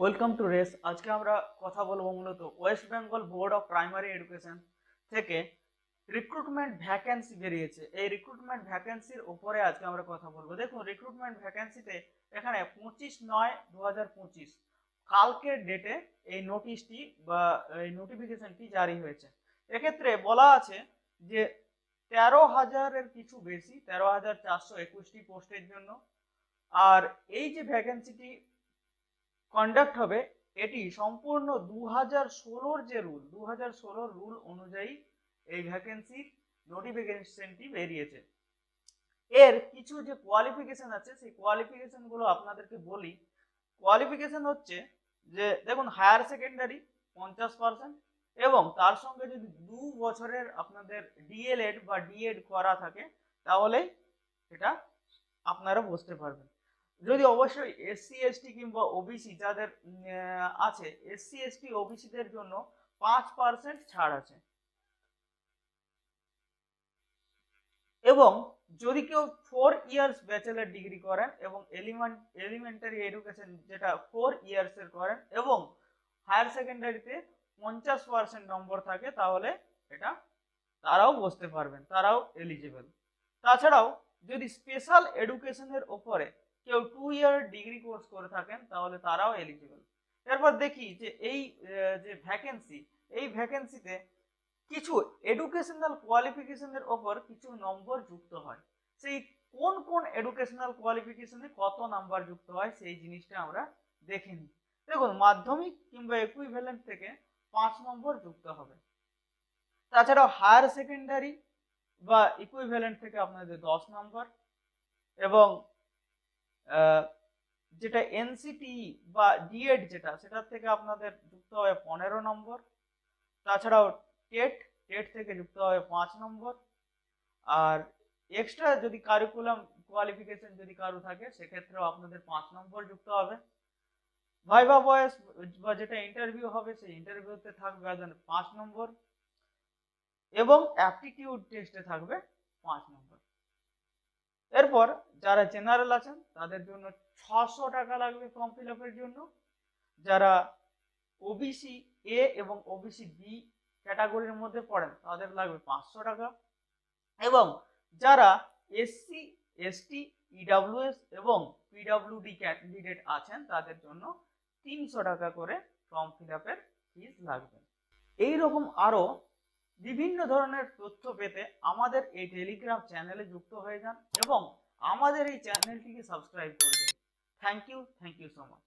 Welcome to race. আজকে আমরা কথা বলবো মূলত West Bengal board of primary education থেকে রিক্রুটমেন্ট ভ্যাকেন্সি বেরিয়েছে। এই রিক্রুটমেন্ট ভ্যাকেন্সির উপরে আজকে আমরা কথা বলবো। দেখুন, রিক্রুটমেন্ট ভ্যাকেন্সিতে এখানে 25/9/2025 কালকের ডেটে এই নোটিশটি বা এই নোটিফিকেশনটি জারি হয়েছে। এক্ষেত্রে বলা আছে যে 13,000-এর কিছু বেশি, 13,421টি পোস্টের জন্য। আর এই যে ভ্যাকেন্সিটি কন্ডাক্ট হবে, এটি সম্পূর্ণ 2016-র যে রুল, 2016-র রুল অনুযায়ী এই ভ্যাকেন্সির নোটিফিকেশনটি বেরিয়েছে। এর কিছু যে কোয়ালিফিকেশন আছে সেই কোয়ালিফিকেশন গুলো আপনাদেরকে বলি। কোয়ালিফিকেশন হচ্ছে যে দেখুন, হায়ার সেকেন্ডারি 50% এবং তার সঙ্গে যদি 2 বছরের আপনাদের ডিএলএড বা ডিএড করা থাকে তাহলে এটা আপনারা বসতে পারবেন। যদি অবশ্যই এসসি এসটি কিংবা ওবিসি যাদের আছে, এসসি এসটি ওবিসিদের জন্য 5% ছাড় আছে। এবং যদি কেউ 4 ইয়ার্স ব্যাচেলর ডিগ্রি করেন এবং এলিমেন্টারি এডুকেশন যেটা 4 ইয়ার্সের করেন এবং হায়ার সেকেন্ডারিতে 50% নম্বর থাকে, তাহলে এটা তারাও বসতে পারবেন, তারাও এলিজিবল। তাছাড়াও যদি স্পেশাল এডুকেশনের ওপরে কেউ 2 ইয়ার ডিগ্রি কোর্স করে থাকেন তাহলে তারাও এলিজিবল। এরপর দেখি যে এই যে ভ্যাকেন্সি, এই ভ্যাকেন্সিতে কিছু এডুকেশনাল কোয়ালিফিকেশনের ওপর কিছু নম্বর যুক্ত হয়। সেই কোন কোন এডুকেশনাল কোয়ালিফিকেশনে কত নাম্বার যুক্ত হয় সেই জিনিসটা আমরা দেখে নিই। দেখুন, মাধ্যমিক কিংবা ইকুইভ্যালেন্ট থেকে 5 নম্বর যুক্ত হবে। তাছাড়াও হায়ার সেকেন্ডারি বা ইকুইভ্যালেন্ট থেকে আপনাদের 10 নম্বর এবং যেটা এনসিটি বা ডিএড যেটা সেটার থেকে আপনাদের যুক্ত হবে 15 নম্বর। তাছাড়াও টেট থেকে যুক্ত হবে 5 নম্বর। আর এক্সট্রা যদি কারিকুলাম কোয়ালিফিকেশন যদি কারো থাকে সেক্ষেত্রেও আপনাদের 5 নম্বর যুক্ত হবে। ভাইভা ভয়েস বা যেটা ইন্টারভিউ হবে সেই ইন্টারভিউতে থাকবে 5 নম্বর এবং অ্যাপটিটিউড টেস্টে থাকবে 5 নম্বর। এরপর যারা জেনারেল আছেন তাদের জন্য 600 টাকা লাগবে ফর্ম ফিল আপের জন্য। যারা ওবিসি এ এবং ওবিসি বি ক্যাটাগরির মধ্যে পড়েন তাদের লাগবে 500 টাকা এবং যারা এসসি এসটি ইডব্লিউএস এবং পিডব্লিউডি ক্যান্ডিডেট আছেন তাদের জন্য 300 টাকা করে ফর্ম ফিল আপের ফিস লাগবে। এইরকম আরো বিভিন্ন ধরনের তথ্য পেতে আমাদের এই টেলিগ্রাম চ্যানেলে যুক্ত হয়ে যান এবং আমাদের এই চ্যানেলটিকে সাবস্ক্রাইব করবেন। Thank you so much.